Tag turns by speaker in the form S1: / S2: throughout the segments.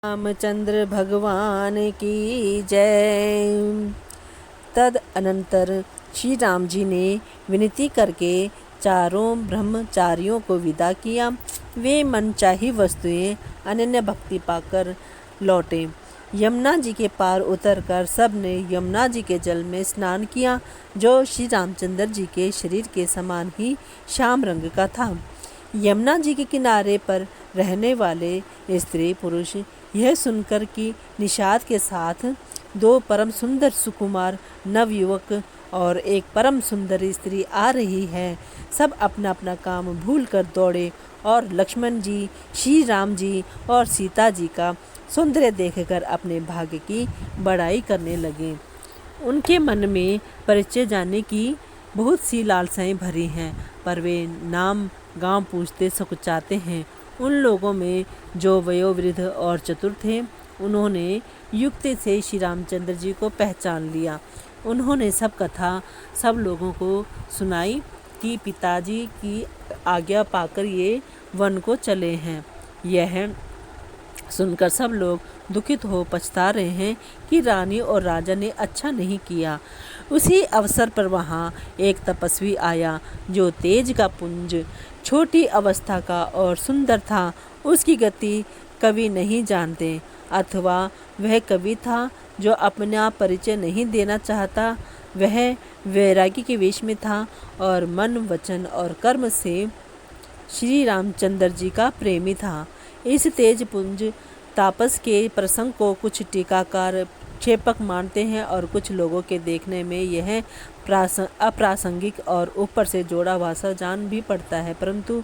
S1: रामचंद्र भगवान की जय। तद अनंतर श्री राम जी ने विनती करके चारों ब्रह्मचारियों को विदा किया। वे मनचाही वस्तुएं अनन्य भक्ति पाकर लौटे। यमुना जी के पार उतरकर सब ने यमुना जी के जल में स्नान किया, जो श्री रामचंद्र जी के शरीर के समान ही श्याम रंग का था। यमुना जी के किनारे पर रहने वाले स्त्री पुरुष यह सुनकर कि निषाद के साथ दो परम सुंदर सुकुमार नवयुवक और एक परम सुंदर स्त्री आ रही है, सब अपना अपना काम भूल कर दौड़े और लक्ष्मण जी, श्री राम जी और सीता जी का सौंदर्य देखकर अपने भाग्य की बड़ाई करने लगे। उनके मन में परिचय जानने की बहुत सी लालसाएं भरी हैं, पर वे नाम गांव पूछते सकुचाते हैं। उन लोगों में जो वयोवृद्ध और चतुर थे, उन्होंने युक्ति से श्री रामचंद्र जी को पहचान लिया। उन्होंने सब कथा सब लोगों को सुनाई कि पिताजी की आज्ञा पाकर ये वन को चले हैं। यह सुनकर सब लोग दुखित हो पछता रहे हैं कि रानी और राजा ने अच्छा नहीं किया। उसी अवसर पर वहाँ एक तपस्वी आया, जो तेज का पुंज, छोटी अवस्था का और सुंदर था। उसकी गति कवि नहीं जानते, अथवा वह कवि था जो अपना परिचय नहीं देना चाहता। वह वैरागी के वेश में था और मन, वचन और कर्म से श्री रामचंद्र जी का प्रेमी था। इस तेज पुंज तापस के प्रसंग को कुछ टीकाकार क्षेपक मानते हैं और कुछ लोगों के देखने में यह अप्रासंगिक और ऊपर से जोड़ा भाषा जान भी पड़ता है, परंतु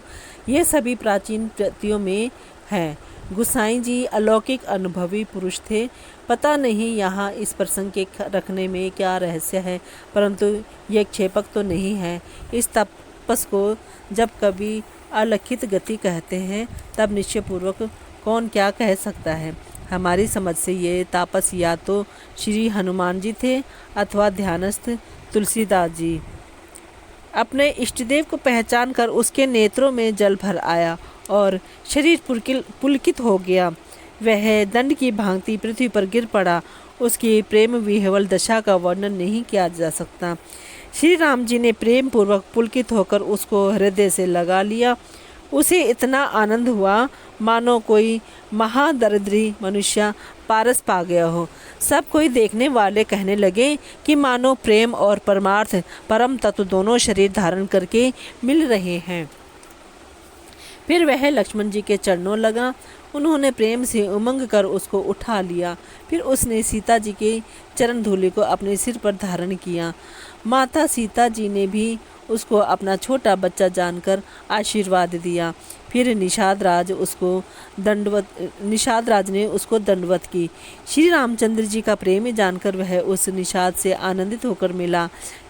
S1: ये सभी प्राचीन कृतियों में है। गुसाई जी अलौकिक अनुभवी पुरुष थे। पता नहीं यहाँ इस प्रसंग के रखने में क्या रहस्य है, परंतु ये क्षेपक तो नहीं है। इस तपस को जब कभी अलखित गति कहते हैं, तब निश्चयपूर्वक कौन क्या कह सकता है। हमारी समझ से ये तापस या तो श्री हनुमान जी थे अथवा ध्यानस्थ तुलसीदास जी। अपने इष्टदेव को पहचान कर उसके नेत्रों में जल भर आया और शरीर पुलकित हो गया। वह दंड की भांति पृथ्वी पर गिर पड़ा। उसकी प्रेम विह्वल दशा का वर्णन नहीं किया जा सकता। श्री राम जी ने प्रेम पूर्वक पुलकित होकर उसको हृदय से लगा लिया। उसे इतना आनंद हुआ मानो कोई महादरिद्री मनुष्य पारस पा गया हो। सब कोई देखने वाले कहने लगे कि मानो प्रेम और परमार्थ परम तत्व दोनों शरीर धारण करके मिल रहे हैं। फिर वह लक्ष्मण जी के चरणों लगा। उन्होंने प्रेम से उमंग कर उसको उठा लिया। फिर उसने सीता जी के चरण धूलि को अपने सिर पर धारण किया। माता सीता जी ने भी उसको अपना छोटा बच्चा जानकर आशीर्वाद दिया। फिर निषाद राज ने उसको दंडवत की। श्री रामचंद्र जी का प्रेम जानकर वह उस निषाद से आनंदित होकर मिला।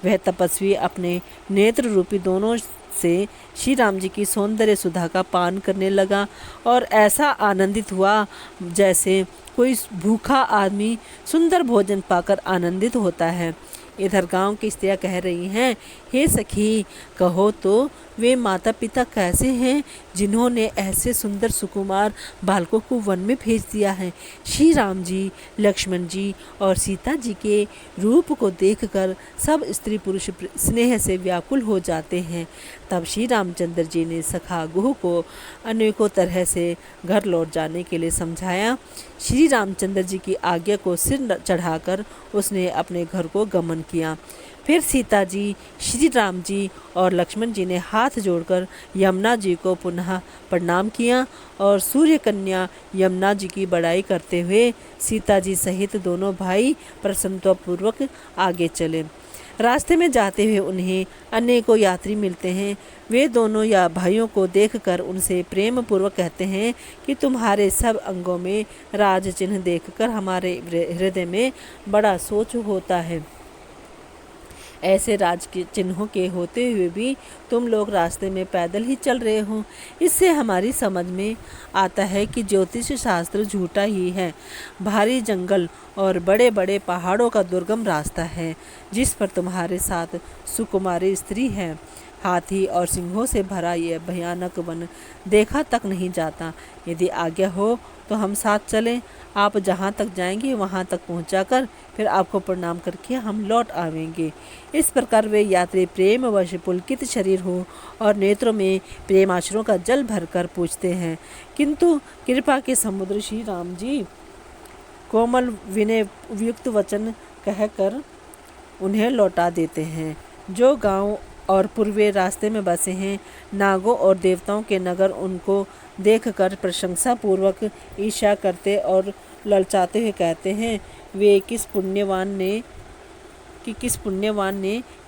S1: वह तपस्वी अपने नेत्र रूपी दोनों से श्री राम जी की सौंदर्य सुधा का पान करने लगा और ऐसा आनंदित हुआ जैसे कोई भूखा आदमी सुंदर भोजन पाकर आनंदित होता है। इधर गांव की स्त्रियां कह रही हैं, हे सखी, कहो तो वे माता पिता कैसे हैं जिन्होंने ऐसे सुंदर सुकुमार बालकों को वन में भेज दिया है। श्री राम जी, लक्ष्मण जी और सीता जी के रूप को देखकर सब स्त्री पुरुष स्नेह से व्याकुल हो जाते हैं। तब श्री रामचंद्र जी ने सखा गुह को अनेकों तरह से घर लौट जाने के लिए समझाया। श्री रामचंद्र जी की आज्ञा को सिर चढ़ाकर उसने अपने घर को गमन किया। फिर सीता जी, श्री राम जी और लक्ष्मण जी ने हाथ जोड़कर यमुना जी को पुनः प्रणाम किया और सूर्य कन्या यमुना जी की बड़ाई करते हुए सीता जी सहित दोनों भाई प्रसन्नतापूर्वक आगे चले। रास्ते में जाते हुए उन्हें अनेकों यात्री मिलते हैं। वे दोनों या भाइयों को देखकर उनसे प्रेम पूर्वक कहते हैं कि तुम्हारे सब अंगों में राज चिन्ह देखकर हमारे हृदय में बड़ा सोच होता है। ऐसे राज के चिन्हों के होते हुए भी तुम लोग रास्ते में पैदल ही चल रहे हो। इससे हमारी समझ में आता है कि ज्योतिष शास्त्र झूठा ही है। भारी जंगल और बड़े बड़े पहाड़ों का दुर्गम रास्ता है जिस पर तुम्हारे साथ सुकुमारी स्त्री है। हाथी और सिंहों से भरा यह भयानक वन देखा तक नहीं जाता। यदि आज्ञा हो तो हम साथ चलें। आप जहाँ तक जाएंगे वहाँ तक पहुँचाकर फिर आपको प्रणाम करके हम लौट आवेंगे। इस प्रकार वे यात्री प्रेम वश पुलकित शरीर हो और नेत्रों में प्रेमाश्रुओं का जल भरकर पूछते हैं, किंतु कृपा के समुद्र श्री राम जी कोमल विनय युक्त वचन कहकर उन्हें लौटा देते हैं। जो गांव और पूर्वी रास्ते में बसे हैं, नागों और देवताओं के नगर उनको देखकर प्रशंसा पूर्वक ईर्ष्या करते और ललचाते हुए कहते हैं, वे किस पुण्यवान ने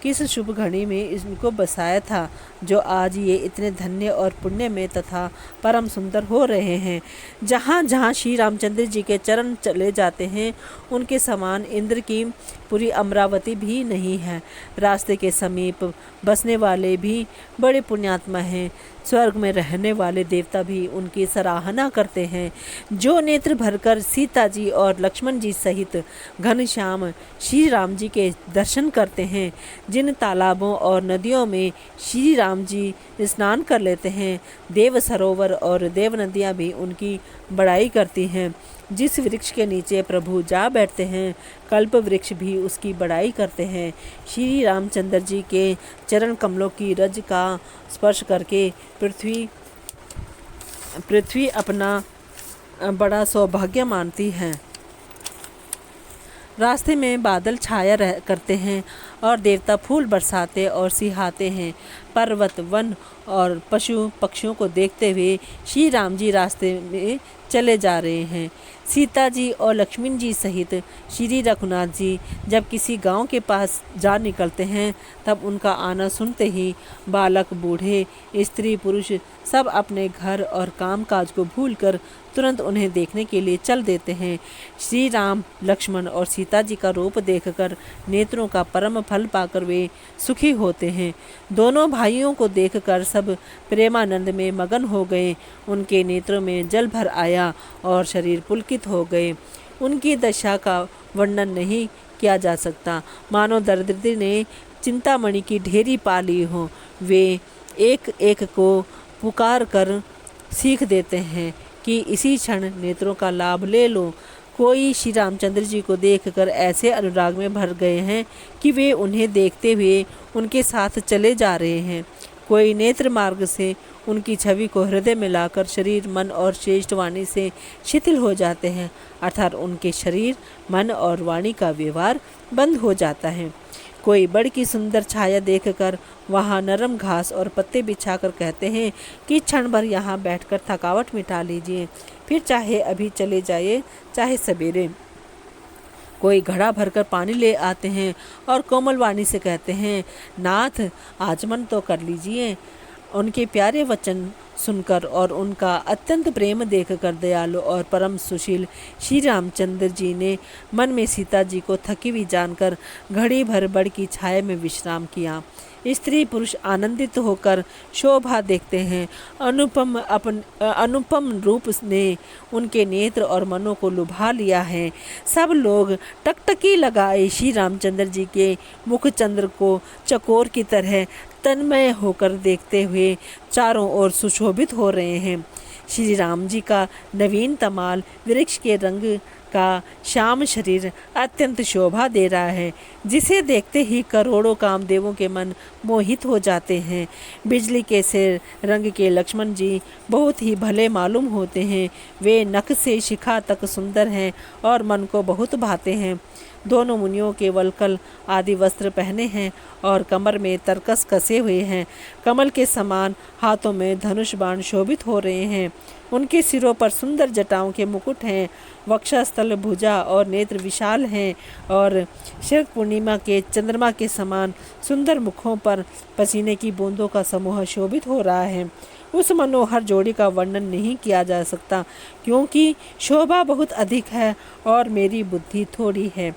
S1: किस शुभ घड़ी में इनको बसाया था, जो आज ये इतने धन्य और पुण्य में तथा परम सुंदर हो रहे हैं। जहाँ जहाँ श्री रामचंद्र जी के चरण चले जाते हैं, उनके समान इंद्र की पूरी अमरावती भी नहीं है। रास्ते के समीप बसने वाले भी बड़े पुण्यात्मा हैं। स्वर्ग में रहने वाले देवता भी उनकी सराहना करते हैं। जो नेत्र भरकर सीता जी और लक्ष्मण जी सहित घनश्याम श्री राम जी के दर्शन करते हैं, जिन तालाबों और नदियों में श्री राम जी स्नान कर लेते हैं, देव सरोवर और देव नदियाँ भी उनकी बड़ाई करती हैं। जिस वृक्ष के नीचे प्रभु जा बैठते हैं, कल्प वृक्ष भी उसकी बड़ाई करते हैं। श्री रामचंद्र जी के चरण कमलों की रज का स्पर्श करके पृथ्वी अपना बड़ा सौभाग्य मानती है। रास्ते में बादल छाया करते हैं और देवता फूल बरसाते और सिहाते हैं। पर्वत, वन और पशु पक्षियों को देखते हुए श्री राम जी रास्ते में चले जा रहे हैं। सीता जी और लक्ष्मण जी सहित श्री रघुनाथ जी जब किसी गांव के पास जा निकलते हैं, तब उनका आना सुनते ही बालक, बूढ़े, स्त्री, पुरुष सब अपने घर और कामकाज को भूलकर तुरंत उन्हें देखने के लिए चल देते हैं। श्री राम, लक्ष्मण और सीता जी का रूप देखकर नेत्रों का परम फल पाकर वे सुखी होते हैं। दोनों भाइयों को देखकर सब प्रेमानंद में मगन हो गए। उनके नेत्रों में जल भर आया और शरीर पुलकित हो गए। उनकी दशा का वर्णन नहीं किया जा सकता, मानो दरिद्र ने चिंतामणि की ढेरी पा ली हो। वे एक एक को पुकार कर सीख देते हैं कि इसी क्षण नेत्रों का लाभ ले लो। कोई श्री रामचंद्र जी को देखकर ऐसे अनुराग में भर गए हैं कि वे उन्हें देखते हुए उनके साथ चले जा रहे हैं। कोई नेत्र मार्ग से उनकी छवि को हृदय में लाकर शरीर, मन और श्रेष्ठ वाणी से शिथिल हो जाते हैं, अर्थात उनके शरीर, मन और वाणी का व्यवहार बंद हो जाता है। कोई बड़ की सुंदर छाया देखकर वहाँ नरम घास और पत्ते बिछाकर कहते हैं कि क्षण भर यहाँ बैठकर थकावट मिटा लीजिए, फिर चाहे अभी चले जाइए चाहे सवेरे। कोई घड़ा भरकर पानी ले आते हैं और कोमल वाणी से कहते हैं, नाथ आचमन तो कर लीजिए। उनके प्यारे वचन सुनकर और उनका अत्यंत प्रेम देखकर दयालु और परम सुशील श्री रामचंद्र जी ने मन में सीता जी को थकी हुई जानकर घड़ी भर बड़ की छाया में विश्राम किया। स्त्री पुरुष आनंदित होकर शोभा देखते हैं। अनुपम रूप ने उनके नेत्र और मनों को लुभा लिया है। सब लोग टकटकी लगाए श्री रामचंद्र जी के मुख चंद्र को चकोर की तरह तन्मय होकर देखते हुए चारों ओर सुशोभित हो रहे हैं। श्री राम जी का नवीन तमाल वृक्ष के रंग का श्याम शरीर अत्यंत शोभा दे रहा है, जिसे देखते ही करोड़ों कामदेवों के मन मोहित हो जाते हैं। बिजली के से रंग के लक्ष्मण जी बहुत ही भले मालूम होते हैं। वे नख से शिखा तक सुंदर हैं और मन को बहुत भाते हैं। दोनों मुनियों के वलकल आदि वस्त्र पहने हैं और कमर में तरकस कसे हुए हैं। कमल के समान हाथों में धनुष बाण शोभित हो रहे हैं। उनके सिरों पर सुंदर जटाओं के मुकुट हैं। वक्षस्थल, भुजा और नेत्र विशाल हैं और शरद पूर्णिमा के चंद्रमा के समान सुंदर मुखों पर पसीने की बूंदों का समूह शोभित हो रहा है। उस मनोहर जोड़ी का वर्णन नहीं किया जा सकता, क्योंकि शोभा बहुत अधिक है और मेरी बुद्धि थोड़ी है।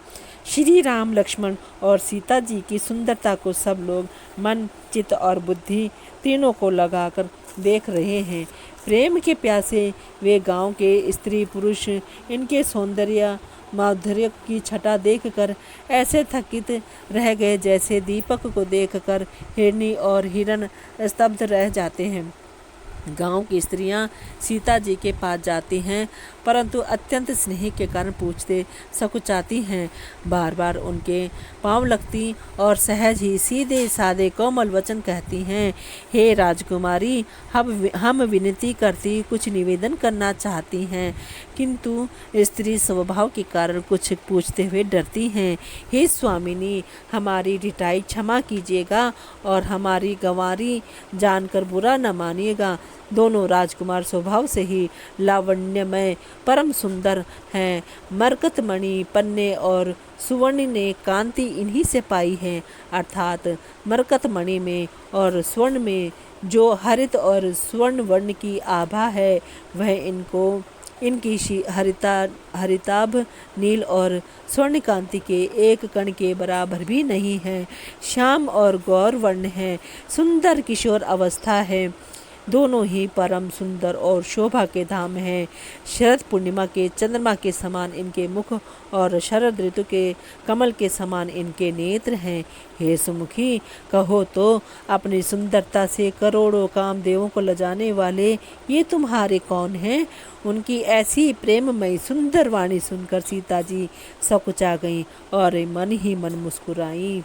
S1: श्री राम, लक्ष्मण और सीता जी की सुंदरता को सब लोग मन, चित्त और बुद्धि तीनों को लगाकर देख रहे हैं। प्रेम के प्यासे वे गांव के स्त्री पुरुष इनके सौंदर्य माधुर्य की छटा देखकर ऐसे थकित रह गए जैसे दीपक को देखकर हिरनी और हिरण स्तब्ध रह जाते हैं। गांव की स्त्रियां सीता जी के पास जाती हैं, परंतु अत्यंत स्नेह के कारण पूछते सकुचाती हैं, बार बार उनके पांव लगती और सहज ही सीधे सादे कोमल वचन कहती हैं, हे राजकुमारी, हम विनती करती कुछ निवेदन करना चाहती हैं, किंतु स्त्री स्वभाव के कारण कुछ पूछते हुए डरती हैं। हे स्वामिनी, हमारी ढिठाई क्षमा कीजिएगा और हमारी गंवारी जानकर बुरा न मानिएगा। दोनों राजकुमार स्वभाव से ही लावण्यमय परम सुंदर हैं। मरकतमणि, पन्ने और सुवर्ण ने कांति इन्हीं से पाई है, अर्थात मरकतमणि में और स्वर्ण में जो हरित और स्वर्ण वर्ण की आभा है वह इनकी हरिताभ नील और स्वर्ण कांति के एक कण के बराबर भी नहीं है। श्याम और गौर वर्ण है, सुंदर किशोर अवस्था है। दोनों ही परम सुंदर और शोभा के धाम हैं। शरद पूर्णिमा के चंद्रमा के समान इनके मुख और शरद ऋतु के कमल के समान इनके नेत्र हैं। हे सुमुखी, कहो तो अपनी सुंदरता से करोड़ों कामदेवों को लजाने वाले ये तुम्हारे कौन हैं? उनकी ऐसी प्रेममयी सुंदर वाणी सुनकर सीता जी सकुचा गईं और मन ही मन मुस्कुराईं।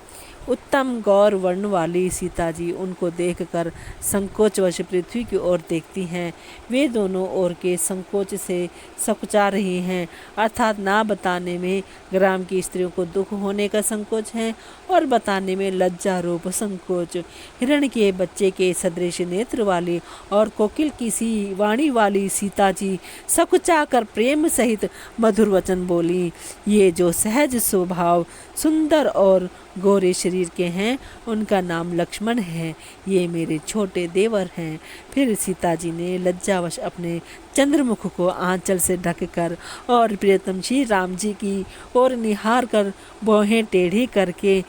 S1: उत्तम गौर वर्ण वाली सीता जी उनको देखकर संकोचवश पृथ्वी की ओर देखती हैं। वे दोनों ओर के संकोच से सकुचा रही हैं, अर्थात ना बताने में ग्राम की स्त्रियों को दुख होने का संकोच है और बताने में लज्जा रूप संकोच। हिरण के बच्चे के सदृश नेत्र वाली और कोकिल की सी वाणी वाली सीता जी सकुचा कर प्रेम सहित मधुर वचन बोली। ये जो सहज स्वभाव सुंदर और गोरे शरीर के हैं उनका नाम लक्ष्मण है। ये मेरे छोटे देवर हैं। फिर सीता जी ने लज्जावश अपने चंद्रमुख को आंचल से ढककर और प्रियतम श्री राम जी की ओर निहार कर भौहें टेढ़ी करके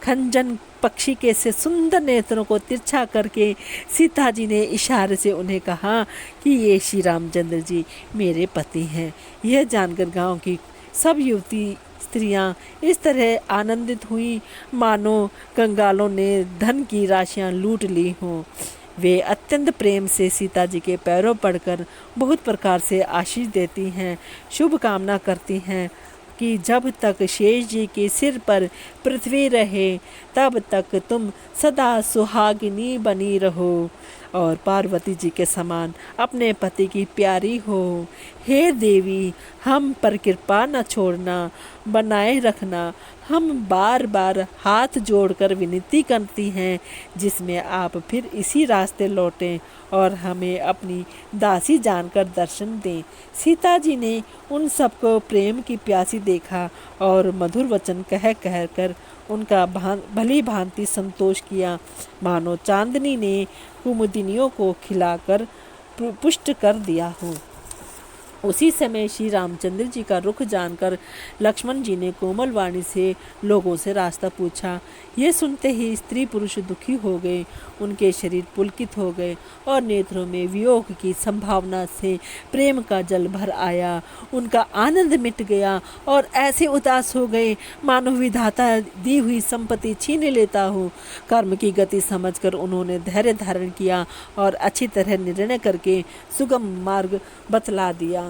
S1: खंजन पक्षी के से सुंदर नेत्रों को तिरछा करके सीता जी ने इशारे से उन्हें कहा कि ये श्री रामचंद्र जी मेरे पति हैं। यह जानकर गांव की सब युवती स्त्रियां इस तरह आनंदित हुई मानो कंगालों ने धन की राशियां लूट ली हों। वे अत्यंत प्रेम से सीता जी के पैरों पड़कर बहुत प्रकार से आशीष देती हैं, शुभ कामना करती हैं कि जब तक शेष जी के सिर पर पृथ्वी रहे तब तक तुम सदा सुहागिनी बनी रहो और पार्वती जी के समान अपने पति की प्यारी हो। हे देवी, हम पर कृपा न छोड़ना, बनाए रखना। हम बार बार हाथ जोड़कर विनती करती हैं जिसमें आप फिर इसी रास्ते लौटें और हमें अपनी दासी जानकर दर्शन दें। सीता जी ने उन सबको प्रेम की प्यासी देखा और मधुर वचन कह कर उनका भली भांति संतोष किया, मानो चांदनी ने कुमुदिनियों को खिलाकर पुष्ट कर दिया हो। उसी समय श्री रामचंद्र जी का रुख जानकर लक्ष्मण जी ने कोमल वाणी से लोगों से रास्ता पूछा। ये सुनते ही स्त्री पुरुष दुखी हो गए, उनके शरीर पुलकित हो गए और नेत्रों में वियोग की संभावना से प्रेम का जल भर आया। उनका आनंद मिट गया और ऐसे उदास हो गए मानो विधाता दी हुई संपत्ति छीन लेता हो। कर्म की गति समझकर उन्होंने धैर्य धारण किया और अच्छी तरह निर्णय करके सुगम मार्ग बतला दिया।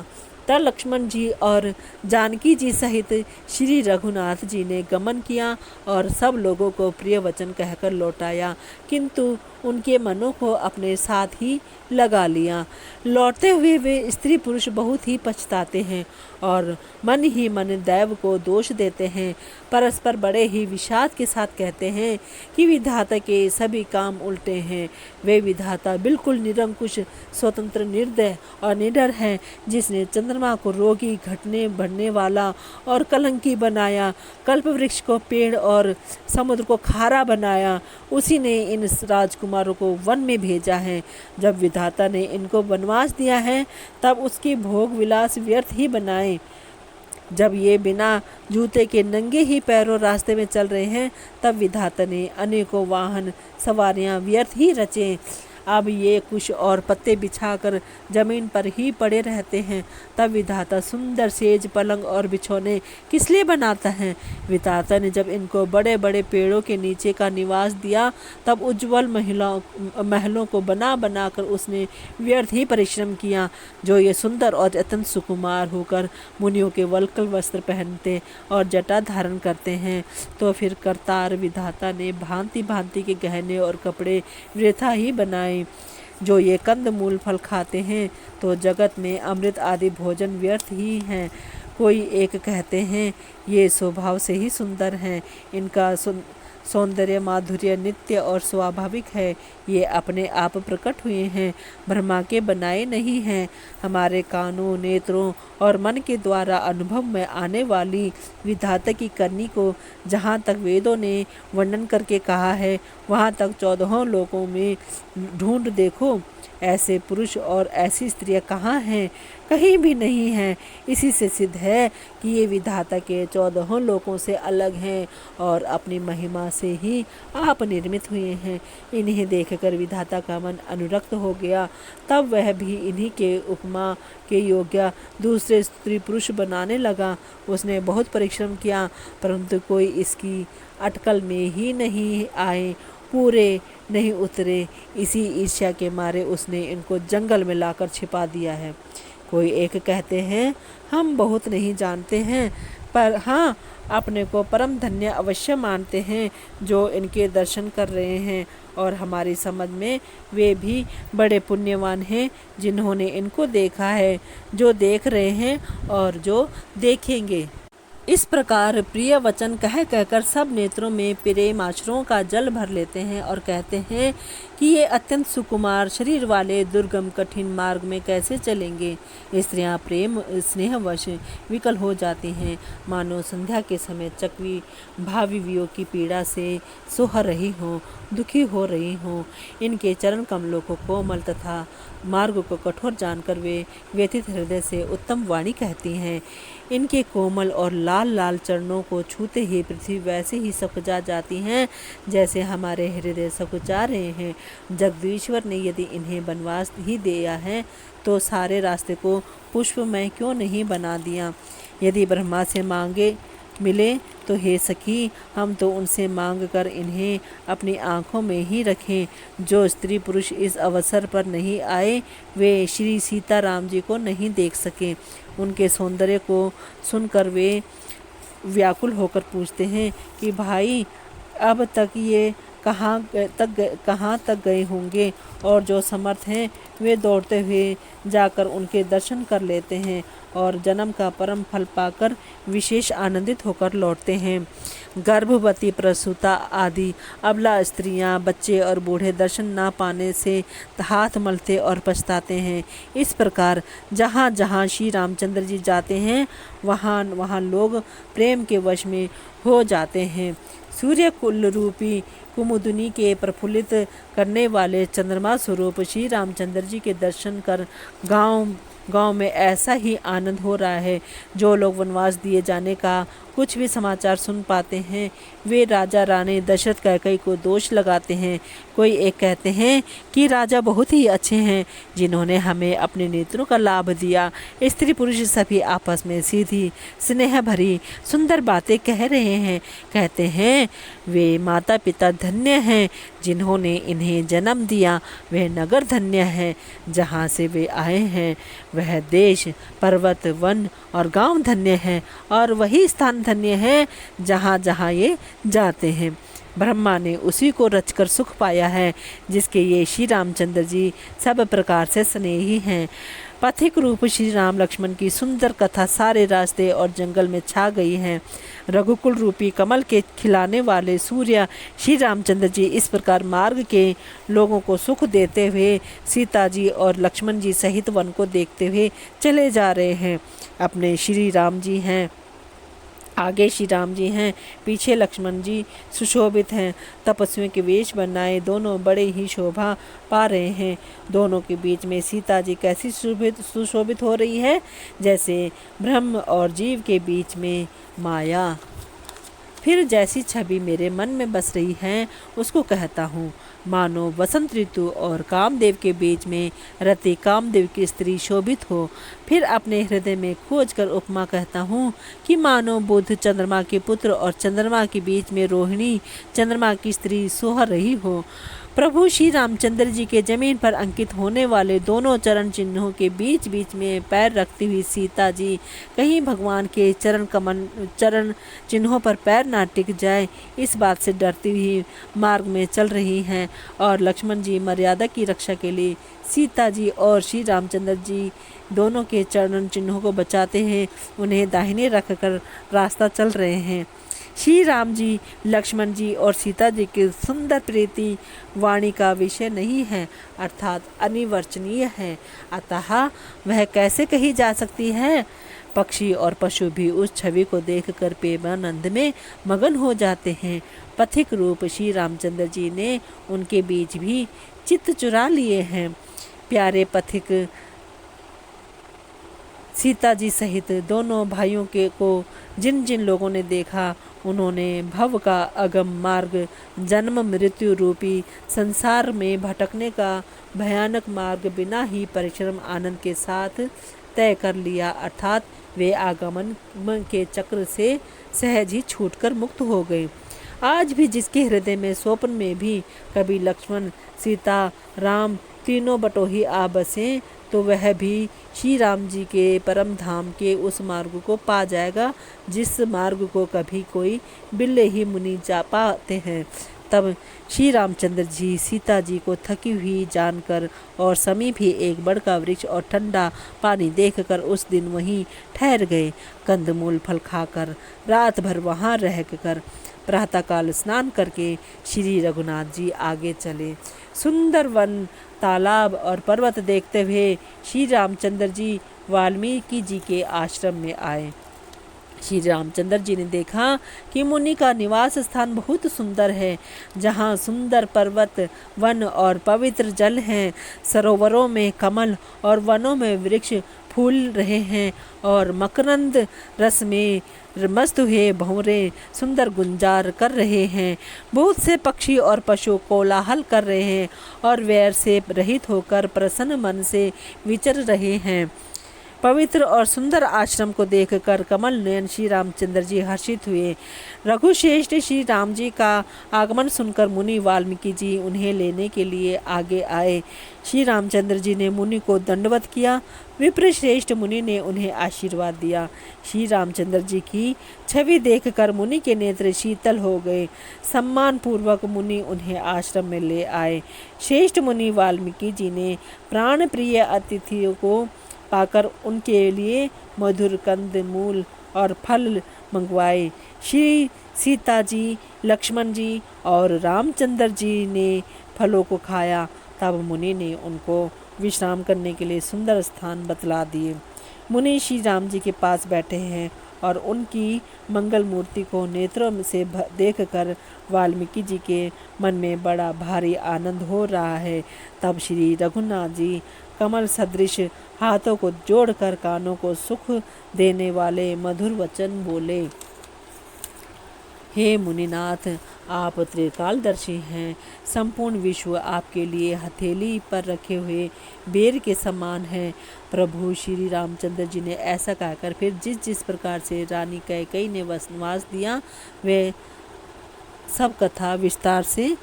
S1: तब लक्ष्मण जी और जानकी जी सहित श्री रघुनाथ जी ने गमन किया और सब लोगों को प्रिय वचन कहकर लौटाया, किंतु उनके मनों को अपने साथ ही लगा लिया। लौटते हुए वे स्त्री पुरुष बहुत ही पछताते हैं और मन ही मन दैव को दोष देते हैं। परस्पर बड़े ही विषाद के साथ कहते हैं कि विधाता के सभी काम उल्टे हैं। वे विधाता बिल्कुल निरंकुश, स्वतंत्र, निर्दय और निडर हैं, जिसने चंद्रमा को रोगी, घटने बढ़ने वाला और कलंकी बनाया, कल्प वृक्ष को पेड़ और समुद्र को खारा बनाया। उसी ने इन राजकुमारों को वन में भेजा है। जब विधाता ने इनको वनवास दिया है तब उसके भोग विलास व्यर्थ ही बनाए। जब ये बिना जूते के नंगे ही पैरों रास्ते में चल रहे हैं तब विधाता ने अनेकों वाहन सवारियां व्यर्थ ही रचे। अब ये कुश और पत्ते बिछाकर जमीन पर ही पड़े रहते हैं। तब विधाता सुंदर सेज, पलंग और बिछौने किस लिए बनाता है? विधाता ने जब इनको बड़े बड़े पेड़ों के नीचे का निवास दिया, तब उज्जवल महलों को बना बना कर उसने व्यर्थ ही परिश्रम किया। जो ये सुंदर और अत्यंत सुकुमार होकर मुनियों के वल्कल वस्त्र पहनते और जटा धारण करते हैं, तो फिर करतार विधाता ने भांति भांति के गहने और कपड़े वृथा ही बनाए। जो ये कंद मूल फल खाते हैं, तो जगत में अमृत आदि भोजन व्यर्थ ही हैं। कोई एक कहते हैं ये स्वभाव से ही सुंदर हैं, इनका सौंदर्य माधुर्य नित्य और स्वाभाविक है, ये अपने आप प्रकट हुए हैं, ब्रह्मा के बनाए नहीं हैं। हमारे कानों, नेत्रों और मन के द्वारा अनुभव में आने वाली विधाता की करनी को जहाँ तक वेदों ने वर्णन करके कहा है, वहाँ तक 14 लोकों में ढूंढ देखो, ऐसे पुरुष और ऐसी स्त्रियां कहाँ हैं? कहीं भी नहीं हैं। इसी से सिद्ध है कि ये विधाता के 14 लोकों से अलग हैं और अपनी महिमा से ही आप निर्मित हुए हैं। इन्हें देखकर विधाता का मन अनुरक्त हो गया। तब वह भी इन्हीं के उपमा के योग्य दूसरे स्त्री पुरुष बनाने लगा। उसने बहुत परिश्रम किया, परंतु कोई इसकी अटकल में ही नहीं आए, पूरे नहीं उतरे। इसी ईर्ष्या के मारे उसने इनको जंगल में लाकर छिपा दिया है। कोई एक कहते हैं हम बहुत नहीं जानते हैं, पर हाँ अपने को परम धन्य अवश्य मानते हैं जो इनके दर्शन कर रहे हैं, और हमारी समझ में वे भी बड़े पुण्यवान हैं जिन्होंने इनको देखा है, जो देख रहे हैं और जो देखेंगे। इस प्रकार प्रिय वचन कह कहकर सब नेत्रों में प्रेम आश्रुओं का जल भर लेते हैं और कहते हैं कि ये अत्यंत सुकुमार शरीर वाले दुर्गम कठिन मार्ग में कैसे चलेंगे। स्त्रियां प्रेम स्नेहवश विकल हो जाती हैं, मानो संध्या के समय चकवी भाविवियों की पीड़ा से सोह रही हों, दुखी हो रही हों। इनके चरण कमलों को कोमल तथा मार्ग को कठोर जानकर वे व्यथित हृदय से उत्तम वाणी कहती हैं। इनके कोमल और लाल लाल चरणों को छूते ही पृथ्वी वैसे ही सकुचा जाती हैं जैसे हमारे हृदय सकुचा रहे हैं। जगदीश्वर ने यदि इन्हें वनवास ही दिया है, तो सारे रास्ते को पुष्पमय क्यों नहीं बना दिया। यदि ब्रह्मा से मांगे मिले तो हे सखी, हम तो उनसे मांग कर इन्हें अपनी आँखों में ही रखें। जो स्त्री पुरुष इस अवसर पर नहीं आए, वे श्री सीताराम जी को नहीं देख सके। उनके सौंदर्य को सुनकर वे व्याकुल होकर पूछते हैं कि भाई अब तक ये कहाँ तक गए होंगे, और जो समर्थ हैं वे दौड़ते हुए जाकर उनके दर्शन कर लेते हैं और जन्म का परम फल पाकर विशेष आनंदित होकर लौटते हैं। गर्भवती, प्रसूता आदि अबला स्त्रियां, बच्चे और बूढ़े दर्शन ना पाने से हाथ मलते और पछताते हैं। इस प्रकार जहाँ जहाँ श्री रामचंद्र जी जाते हैं, वहाँ वहाँ लोग प्रेम के वश में हो जाते हैं। सूर्य कुल रूपी कुमुदनी के प्रफुल्लित करने वाले चंद्रमा स्वरूप श्री रामचंद्र जी के दर्शन कर गांव में ऐसा ही आनंद हो रहा है। जो लोग वनवास दिए जाने का कुछ भी समाचार सुन पाते हैं, वे राजा रानी दशरथ कैकेयी को दोष लगाते हैं। कोई एक कहते हैं कि राजा बहुत ही अच्छे हैं जिन्होंने हमें अपने नेत्रों का लाभ दिया। स्त्री पुरुष सभी आपस में सीधी स्नेह भरी सुंदर बातें कह रहे हैं। कहते हैं वे माता पिता धन्य हैं जिन्होंने इन्हें जन्म दिया, वे नगर धन्य है जहाँ से वे आए हैं, वह देश पर्वत वन और गांव धन्य है, और वही स्थान धन्य है जहाँ जहाँ ये जाते हैं। ब्रह्मा ने उसी को रचकर सुख पाया है जिसके ये श्री रामचंद्र जी सब प्रकार से स्नेही हैं। पथिक रूप श्री राम लक्ष्मण की सुंदर कथा सारे रास्ते और जंगल में छा गई है। रघुकुल रूपी कमल के खिलाने वाले सूर्य श्री रामचंद्र जी इस प्रकार मार्ग के लोगों को सुख देते हुए सीता जी और लक्ष्मण जी सहित वन को देखते हुए चले जा रहे हैं। अपने श्री राम जी हैं, आगे श्री राम जी हैं, पीछे लक्ष्मण जी सुशोभित हैं। तपस्वियों के वेश बनाए दोनों बड़े ही शोभा पा रहे हैं। दोनों के बीच में सीता जी कैसी सुशोभित हो रही है, जैसे ब्रह्म और जीव के बीच में माया। फिर जैसी छवि मेरे मन में बस रही है उसको कहता हूँ। मानो वसंत ऋतु और कामदेव के बीच में रति कामदेव की स्त्री शोभित हो। फिर अपने हृदय में खोज कर उपमा कहता हूँ कि मानो बुध चंद्रमा के पुत्र और चंद्रमा के बीच में रोहिणी चंद्रमा की स्त्री सोह रही हो। प्रभु श्री रामचंद्र जी के जमीन पर अंकित होने वाले दोनों चरण चिन्हों के बीच बीच में पैर रखती हुई सीता जी कहीं भगवान के चरण चिन्हों पर पैर ना टिक जाए, इस बात से डरती हुई मार्ग में चल रही हैं। और लक्ष्मण जी मर्यादा की रक्षा के लिए सीता जी और श्री रामचंद्र जी दोनों के चरण चिन्हों को बचाते हैं, उन्हें दाहिने रखकर रास्ता चल रहे हैं। श्री राम जी, लक्ष्मण जी और सीता जी की सुंदर प्रीति वाणी का विषय नहीं है, अर्थात अनिवर्चनीय है, अतः वह कैसे कही जा सकती है। पक्षी और पशु भी उस छवि को देखकर प्रेमानंद में मगन हो जाते हैं। पथिक रूप श्री रामचंद्र जी ने उनके बीच भी चित्त चुरा लिए हैं। प्यारे पथिक सीता जी सहित दोनों भाइयों को जिन जिन लोगों ने देखा, उन्होंने भव का अगम मार्ग, जन्म मृत्यु रूपी संसार में भटकने का भयानक मार्ग बिना ही परिश्रम आनंद के साथ तय कर लिया, अर्थात वे आगमन के चक्र से सहज ही छूटकर मुक्त हो गए। आज भी जिसके हृदय में स्वप्न में भी कभी लक्ष्मण सीता राम तीनों बटोही आ बसे, तो वह भी श्री राम जी के परम धाम के उस मार्ग को पा जाएगा जिस मार्ग को कभी कोई बिल्ले ही मुनि जा पाते हैं। तब श्री रामचंद्र जी सीता जी को थकी हुई जानकर और समीप ही एक बड़ का वृक्ष और ठंडा पानी देखकर उस दिन वहीं ठहर गए। कंदमूल फल खाकर रात भर वहाँ रहकर प्रातःकाल स्नान करके श्री रघुनाथ जी आगे चले। सुंदर वन, तालाब और पर्वत देखते हुए श्री रामचंद्र जी वाल्मीकि जी के आश्रम में आए। श्री रामचंद्र जी ने देखा कि मुनि का निवास स्थान बहुत सुंदर है, जहाँ सुंदर पर्वत, वन और पवित्र जल हैं। सरोवरों में कमल और वनों में वृक्ष फूल रहे हैं और मकरंद रस में मस्त हुए भंवरे सुंदर गुंजार कर रहे हैं। बहुत से पक्षी और पशु कोलाहल कर रहे हैं और वैर से रहित होकर प्रसन्न मन से विचर रहे हैं। पवित्र और सुंदर आश्रम को देखकर कमल नयन श्री रामचंद्र जी हर्षित हुए। रघुश्रेष्ठ श्री राम जी का आगमन सुनकर मुनि वाल्मीकि जी उन्हें लेने के लिए आगे आए। श्री रामचंद्र जी ने मुनि को दंडवत किया। विप्रश्रेष्ठ मुनि ने उन्हें आशीर्वाद दिया। श्री रामचंद्र जी की छवि देखकर मुनि के नेत्र शीतल हो गए। सम्मान पूर्वक मुनि उन्हें आश्रम में ले आए। श्रेष्ठ मुनि वाल्मीकि जी ने प्राण प्रिय अतिथियों को पाकर उनके लिए मधुर कंद मूल और फल मंगवाए। श्री सीता जी, लक्ष्मण जी और रामचंद्र जी ने फलों को खाया। तब मुनि ने उनको विश्राम करने के लिए सुंदर स्थान बतला दिए। मुनि श्री राम जी के पास बैठे हैं और उनकी मंगल मूर्ति को नेत्रों से देखकर वाल्मीकि जी के मन में बड़ा भारी आनंद हो रहा है। तब श्री रघुनाथ जी कमल सदृश हाथों को जोड़कर कानों को सुख देने वाले मधुर वचन बोले। हे मुनिनाथ, आप त्रिकालदर्शी हैं। संपूर्ण विश्व आपके लिए हथेली पर रखे हुए बेर के समान है। प्रभु श्री रामचंद्र जी ने ऐसा कहकर फिर जिस जिस प्रकार से रानी कैकेयी ने वनवास दिया वे सब कथा विस्तार से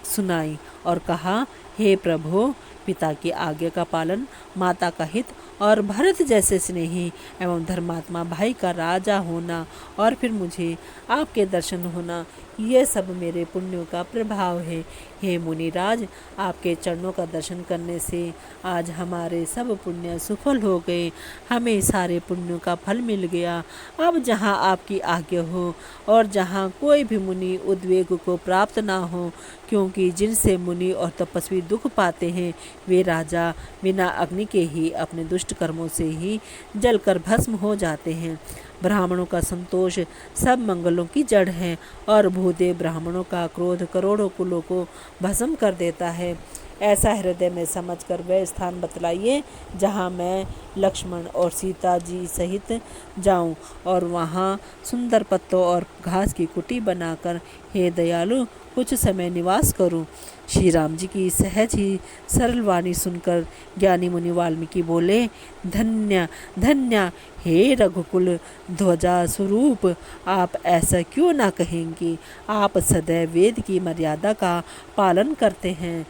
S1: सुनाई और कहा, हे प्रभु, पिता की आज्ञा का पालन, माता का हित और भरत जैसे स्नेही एवं धर्मात्मा भाई का राजा होना और फिर मुझे आपके दर्शन होना, ये सब मेरे पुण्यों का प्रभाव है। हे मुनिराज, आपके चरणों का दर्शन करने से आज हमारे सब पुण्य सफल हो गए। हमें सारे पुण्यों का फल मिल गया। अब जहाँ आपकी आज्ञा हो और जहाँ कोई भी मुनि उद्वेग को प्राप्त ना हो, क्योंकि जिनसे मुनि और तपस्वी दुख पाते हैं वे राजा बिना अग्नि के ही अपने दुष्ट कर्मों से ही जलकर भस्म हो जाते हैं। ब्राह्मणों का संतोष सब मंगलों की जड़ है और भूदेव ब्राह्मणों का क्रोध करोड़ों कुलों को भस्म कर देता है। ऐसा हृदय में समझकर वह स्थान बतलाइए जहाँ मैं लक्ष्मण और सीता जी सहित जाऊं और वहाँ सुंदर पत्तों और घास की कुटी बनाकर हे दयालु कुछ समय निवास करूं। श्री राम जी की सहज ही सरल वाणी सुनकर ज्ञानी मुनि वाल्मीकि बोले, धन्य धन्य हे रघुकुल ध्वजा स्वरूप, आप ऐसा क्यों ना कहेंगे। आप सदैव वेद की मर्यादा का पालन करते हैं।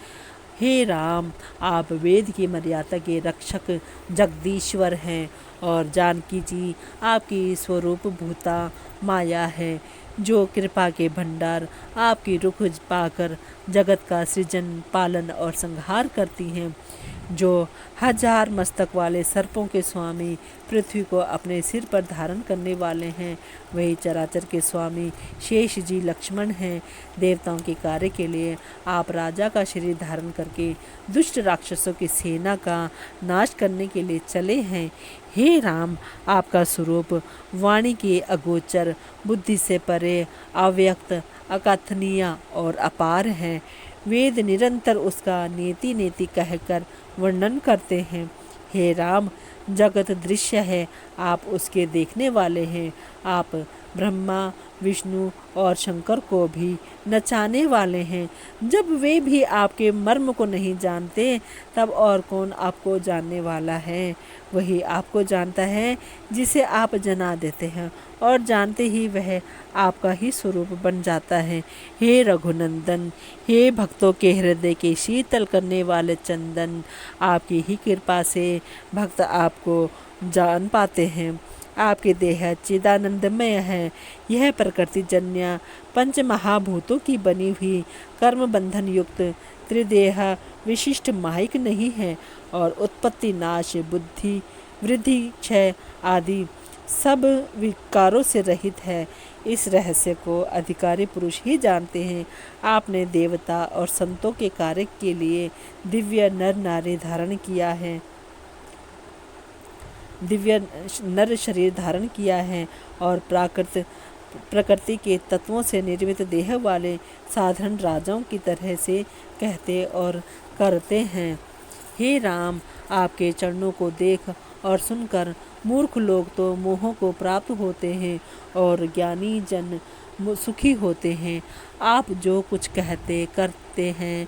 S1: हे राम, आप वेद की मर्यादा के रक्षक जगदीश्वर हैं और जानकी जी आपकी स्वरूप भूता माया है, जो कृपा के भंडार आपकी रुख पाकर जगत का सृजन पालन और संहार करती हैं, जो हजार मस्तक वाले सर्पों के स्वामी पृथ्वी को अपने सिर पर धारण करने वाले हैं, वही चराचर के स्वामी शेष जी लक्ष्मण हैं। देवताओं के कार्य के लिए आप राजा का शरीर धारण करके दुष्ट राक्षसों की सेना का नाश करने के लिए चले हैं। हे राम, आपका स्वरूप वाणी के अगोचर, बुद्धि से परे, अव्यक्त, अकथनीय और अपार है। वेद निरंतर उसका नेति नेति कहकर वर्णन करते हैं। हे राम, जगत दृश्य है, आप उसके देखने वाले हैं। आप ब्रह्मा, विष्णु और शंकर को भी नचाने वाले हैं। जब वे भी आपके मर्म को नहीं जानते, तब और कौन आपको जानने वाला है। वही आपको जानता है जिसे आप जना देते हैं, और जानते ही वह आपका ही स्वरूप बन जाता है। हे रघुनंदन, हे भक्तों के हृदय के शीतल करने वाले चंदन, आपकी ही कृपा से भक्त आपको जान पाते हैं। आपकी देह चिदानंदमय है। यह प्रकृति जन्य पंच महाभूतों की बनी हुई कर्म बंधन युक्त त्रिदेह विशिष्ट माहिक नहीं है, और उत्पत्ति, नाश, बुद्धि, वृद्धि, क्षय आदि सब विकारों से रहित है। इस रहस्य को अधिकारी पुरुष ही जानते हैं। आपने देवता और संतों के कार्य के लिए दिव्य नर नारी धारण किया है, दिव्य नर शरीर धारण किया है, और प्रकृति के तत्वों से निर्मित देह वाले साधारण राजाओं की तरह से कहते और करते हैं। हे राम, आपके चरणों को देख और सुनकर मूर्ख लोग तो मोह को प्राप्त होते हैं और ज्ञानी जन सुखी होते हैं। आप जो कुछ कहते करते हैं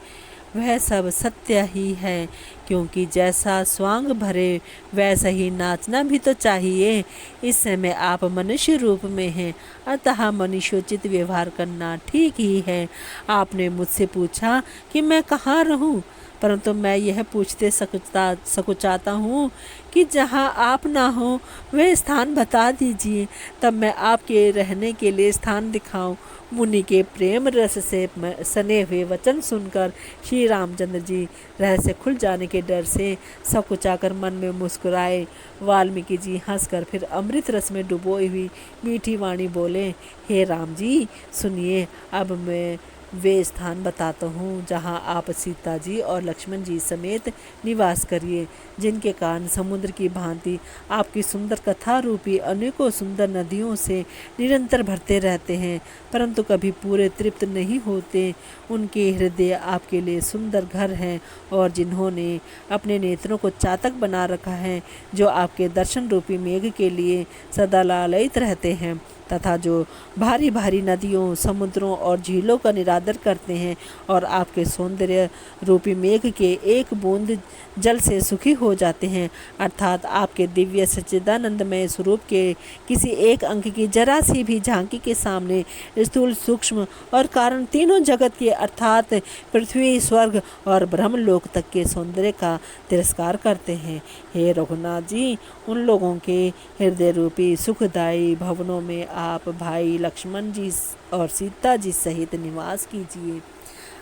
S1: वह सब सत्य ही है, क्योंकि जैसा स्वांग भरे वैसा ही नाचना भी तो चाहिए। इस समय आप मनुष्य रूप में हैं, अतः मनुष्योचित व्यवहार करना ठीक ही है। आपने मुझसे पूछा कि मैं कहाँ रहूं, परंतु मैं यह पूछते सकुचाता हूँ कि जहाँ आप ना हो वह स्थान बता दीजिए, तब मैं आपके रहने के लिए स्थान दिखाऊं। मुनि के प्रेम रस से सने हुए वचन सुनकर श्री रामचंद्र जी रहस्य खुल जाने के डर से सकुचाकर मन में मुस्कुराए। वाल्मीकि जी हंसकर फिर अमृत रस में डुबोई हुई मीठी वाणी बोले, हे राम जी सुनिए, अब मैं वे स्थान बताता हूँ जहाँ आप सीता जी और लक्ष्मण जी समेत निवास करिए, जिनके कारण समुद्र की भांति आपकी सुंदर कथा रूपी अनेकों सुंदर नदियों से निरंतर भरते रहते हैं, परंतु कभी पूरे तृप्त नहीं होते। उनके हृदय आपके लिए सुंदर घर हैं, और जिन्होंने अपने नेत्रों को चातक बना रखा है, जो आपके दर्शन रूपी मेघ के लिए सदा लालयित रहते हैं, तथा जो भारी भारी नदियों, समुद्रों और झीलों का निरादर करते हैं, और आपके सौंदर्य रूपी मेघ के एक बूंद जल से सुखी हो जाते हैं। अर्थात आपके दिव्य सच्चिदानंदमय स्वरूप के किसी एक अंक की जरा सी भी झांकी के सामने स्थूल, सूक्ष्म और कारण तीनों जगत के अर्थात पृथ्वी, स्वर्ग और ब्रह्मलोक तक के सौंदर्य का तिरस्कार करते हैं। हे रघुनाथ जी, उन लोगों के हृदय रूपी सुखदायी भवनों में आप भाई लक्ष्मण जी और सीता जी सहित निवास कीजिए।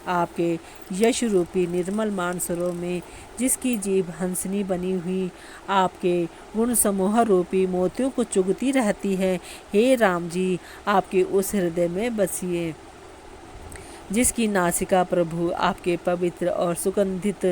S1: आपके यश रूपी निर्मल मानसरों में जिसकी जीभ हंसनी बनी हुई आपके गुण समूह रूपी मोतियों को चुगती रहती है, हे राम जी, आपके उस हृदय में बसिए जिसकी नासिका प्रभु आपके पवित्र और सुगंधित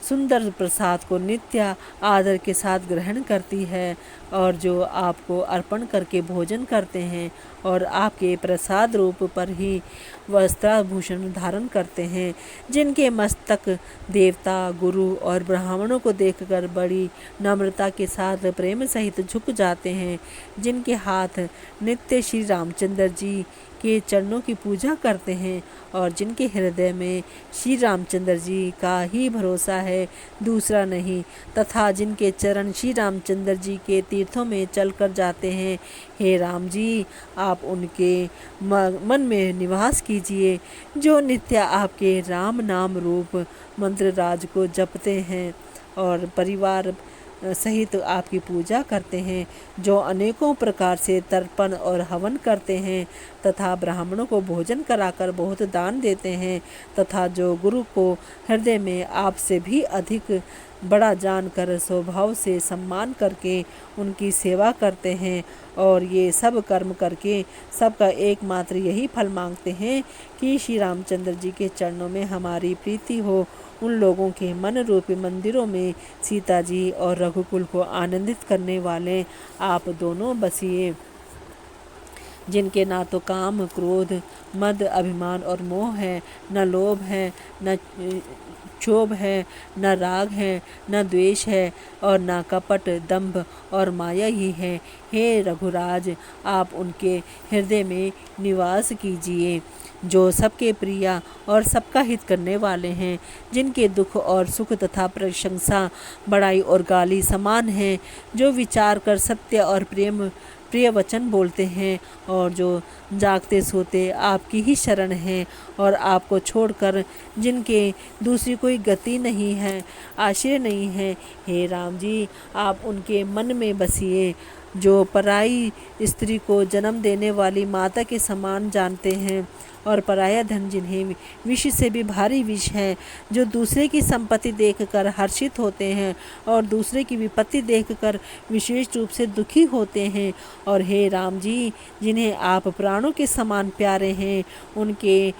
S1: सुंदर प्रसाद को नित्य आदर के साथ ग्रहण करती है, और जो आपको अर्पण करके भोजन करते हैं और आपके प्रसाद रूप पर ही वस्त्राभूषण धारण करते हैं, जिनके मस्तक देवता, गुरु और ब्राह्मणों को देखकर बड़ी नम्रता के साथ प्रेम सहित झुक जाते हैं, जिनके हाथ नित्य श्री रामचंद्र जी के चरणों की पूजा करते हैं और जिनके हृदय में श्री रामचंद्र जी का ही भरोसा है, दूसरा नहीं, तथा जिनके चरण श्री रामचंद्र जी के तीर्थों में चलकर जाते हैं, हे राम जी, आप उनके मन में निवास कीजिए, जो नित्य आपके राम नाम रूप मंत्र राज को जपते हैं और परिवार सहित आपकी पूजा करते हैं, जो अनेकों प्रकार से तर्पण और हवन करते हैं तथा ब्राह्मणों को भोजन कराकर बहुत दान देते हैं, तथा जो गुरु को हृदय में आपसे भी अधिक बड़ा जानकर स्वभाव से सम्मान करके उनकी सेवा करते हैं, और ये सब कर्म करके सबका एकमात्र यही फल मांगते हैं कि श्री रामचंद्र जी के चरणों में हमारी प्रीति हो। उन लोगों के मन रूपी मंदिरों में सीता जी और रघुकुल को आनंदित करने वाले आप दोनों बसिए, जिनके ना तो काम, क्रोध, मद, अभिमान और मोह है, न लोभ है, न क्षोभ है, न राग है, न द्वेष है, और न कपट, दंभ और माया ही है। हे रघुराज, आप उनके हृदय में निवास कीजिए, जो सबके प्रिय और सबका हित करने वाले हैं, जिनके दुख और सुख तथा प्रशंसा, बड़ाई और गाली समान हैं, जो विचार कर सत्य और प्रिय वचन बोलते हैं, और जो जागते सोते आपकी ही शरण हैं, और आपको छोड़कर जिनके दूसरी कोई गति नहीं है, आश्रय नहीं है। हे राम जी, आप उनके मन में बसिए, जो पराई स्त्री को जन्म देने वाली माता के समान जानते हैं, और पराया धन जिन्हें विष से भी भारी विष है, जो दूसरे की संपत्ति देखकर हर्षित होते हैं और दूसरे की विपत्ति देखकर विशेष रूप से दुखी होते हैं। और हे राम जी, जिन्हें आप प्राणों के समान प्यारे हैं, उनके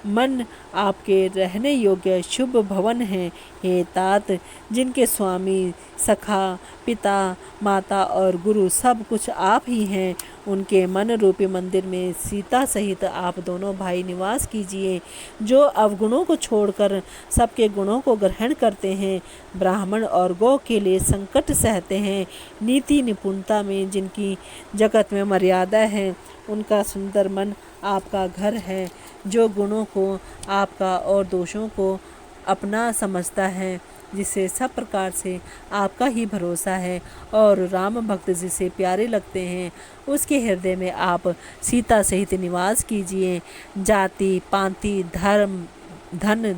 S1: मन आपके रहने योग्य शुभ भवन है। हे तात, जिनके स्वामी, सखा, पिता, माता और गुरु सब कुछ आप ही हैं, उनके मन रूपी मंदिर में सीता सहित आप दोनों भाई निवास कीजिए, जो अवगुणों को छोड़कर सबके गुणों को ग्रहण करते हैं, ब्राह्मण और गौ के लिए संकट सहते हैं, नीति निपुणता में जिनकी जगत में मर्यादा है, उनका सुंदर मन आपका घर है, जो गुणों को आपका और दोषों को अपना समझता है, जिसे सब प्रकार से आपका ही भरोसा है, और राम भक्त जिसे प्यारे लगते हैं, उसके हृदय में आप सीता सहित निवास कीजिए। जाति, पांति, धन,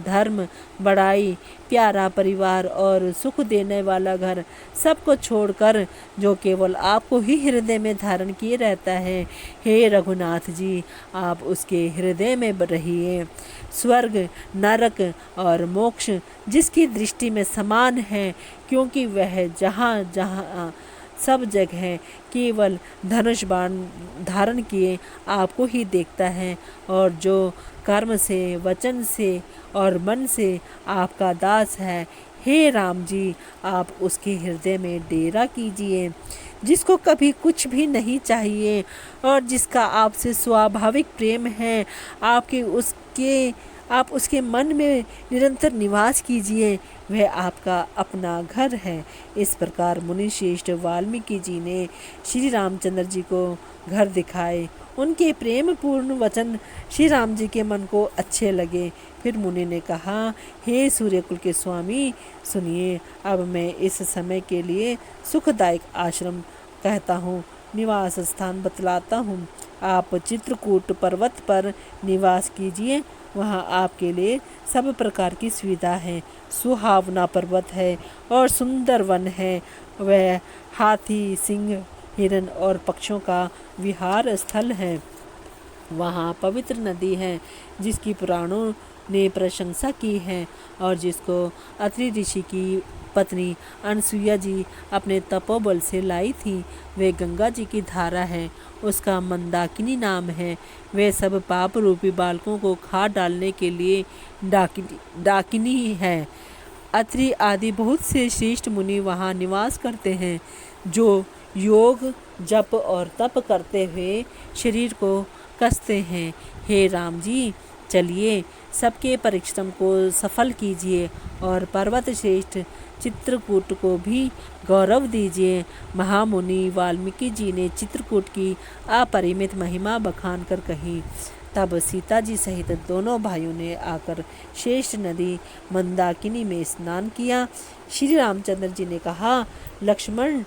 S1: धर्म, बड़ाई, प्यारा परिवार और सुख देने वाला घर सबको छोड़कर जो केवल आपको ही हृदय में धारण किए रहता है, हे रघुनाथ जी, आप उसके हृदय में रहिए। स्वर्ग, नरक और मोक्ष जिसकी दृष्टि में समान है, क्योंकि वह जहाँ जहाँ सब जगह केवल धनुष बाण धारण किए आपको ही देखता है, और जो कर्म से, वचन से और मन से आपका दास है, हे राम जी, आप उसके हृदय में डेरा कीजिए, जिसको कभी कुछ भी नहीं चाहिए और जिसका आपसे स्वाभाविक प्रेम है। आप उसके मन में निरंतर निवास कीजिए, वह आपका अपना घर है। इस प्रकार मुनि श्रेष्ठ वाल्मीकि जी ने श्री रामचंद्र जी को घर दिखाए। उनके प्रेम पूर्ण वचन श्री राम जी के मन को अच्छे लगे। फिर मुनि ने कहा, हे सूर्यकुल के स्वामी, सुनिए, अब मैं इस समय के लिए सुखदायक आश्रम कहता हूँ, निवास स्थान बतलाता हूँ। आप चित्रकूट पर्वत पर निवास कीजिए, वहाँ आपके लिए सब प्रकार की सुविधा है। सुहावना पर्वत है और सुंदर वन है, वह हाथी, सिंह, हिरण और पक्षियों का विहार स्थल है। वहाँ पवित्र नदी है, जिसकी पुराणों ने प्रशंसा की है और जिसको अत्रि ऋषि की पत्नी अनसुईया जी अपने तपोबल से लाई थी। वे गंगा जी की धारा है, उसका मंदाकिनी नाम है। वे सब पाप रूपी बालकों को खा डालने के लिए डाकिनी है। अत्रि आदि बहुत से श्रेष्ठ मुनि वहाँ निवास करते हैं, जो योग जप और तप करते हुए शरीर को कसते हैं। हे राम जी, चलिए सबके परिश्रम को सफल कीजिए और पर्वत श्रेष्ठ चित्रकूट को भी गौरव दीजिए। महामुनि वाल्मीकि जी ने चित्रकूट की अपरिमित महिमा बखान कर कही। तब सीता जी सहित दोनों भाइयों ने आकर श्रेष्ठ नदी मंदाकिनी में स्नान किया। श्री रामचंद्र जी ने कहा, लक्ष्मण,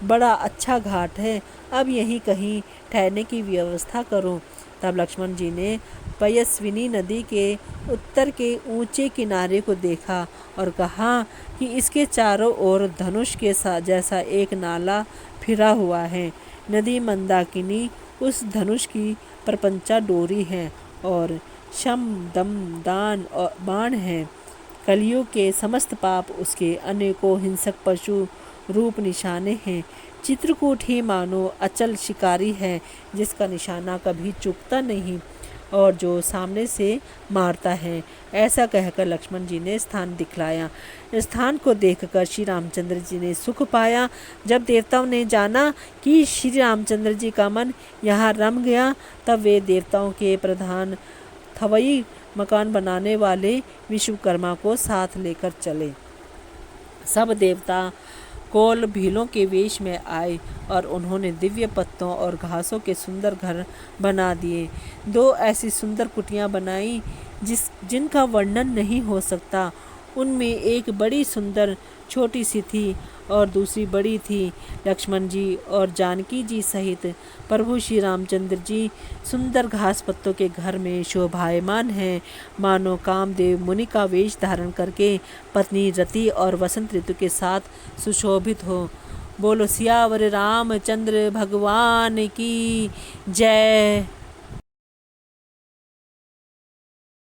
S1: बड़ा अच्छा घाट है, अब यहीं कहीं ठहरने की व्यवस्था करो। तब लक्ष्मण जी ने पयस्विनी नदी के उत्तर के ऊंचे किनारे को देखा और कहा कि इसके चारों ओर धनुष के जैसा एक नाला फिरा हुआ है। नदी मंदाकिनी उस धनुष की परपंचा डोरी है और शम दम दान और बाण है। कलियुग के समस्त पाप उसके अनेकों हिंसक पशु रूप निशाने हैं। चित्रकूट ही मानो अचल शिकारी है, जिसका निशाना कभी चूकता नहीं और जो सामने से मारता है। ऐसा कहकर लक्ष्मण जी ने स्थान दिखलाया। स्थान को देखकर श्री रामचंद्र जी ने सुख पाया। जब देवताओं ने जाना कि श्री रामचंद्र जी का मन यहाँ रम गया, तब वे देवताओं के प्रधान थवई मकान बनाने वाले विश्वकर्मा को साथ लेकर चले। सब देवता कोल भीलों के वेश में आए और उन्होंने दिव्य पत्तों और घासों के सुंदर घर बना दिए। 2 ऐसी सुंदर कुटियां बनाई जिनका वर्णन नहीं हो सकता। उनमें एक बड़ी सुंदर छोटी सी थी और दूसरी बड़ी थी। लक्ष्मण जी और जानकी जी सहित प्रभु श्री रामचंद्र जी सुंदर घास पत्तों के घर में शोभायमान हैं, मानो कामदेव मुनि का वेश धारण करके पत्नी रति और वसंत ऋतु के साथ सुशोभित हो। बोलो सियावर रामचंद्र भगवान की जय।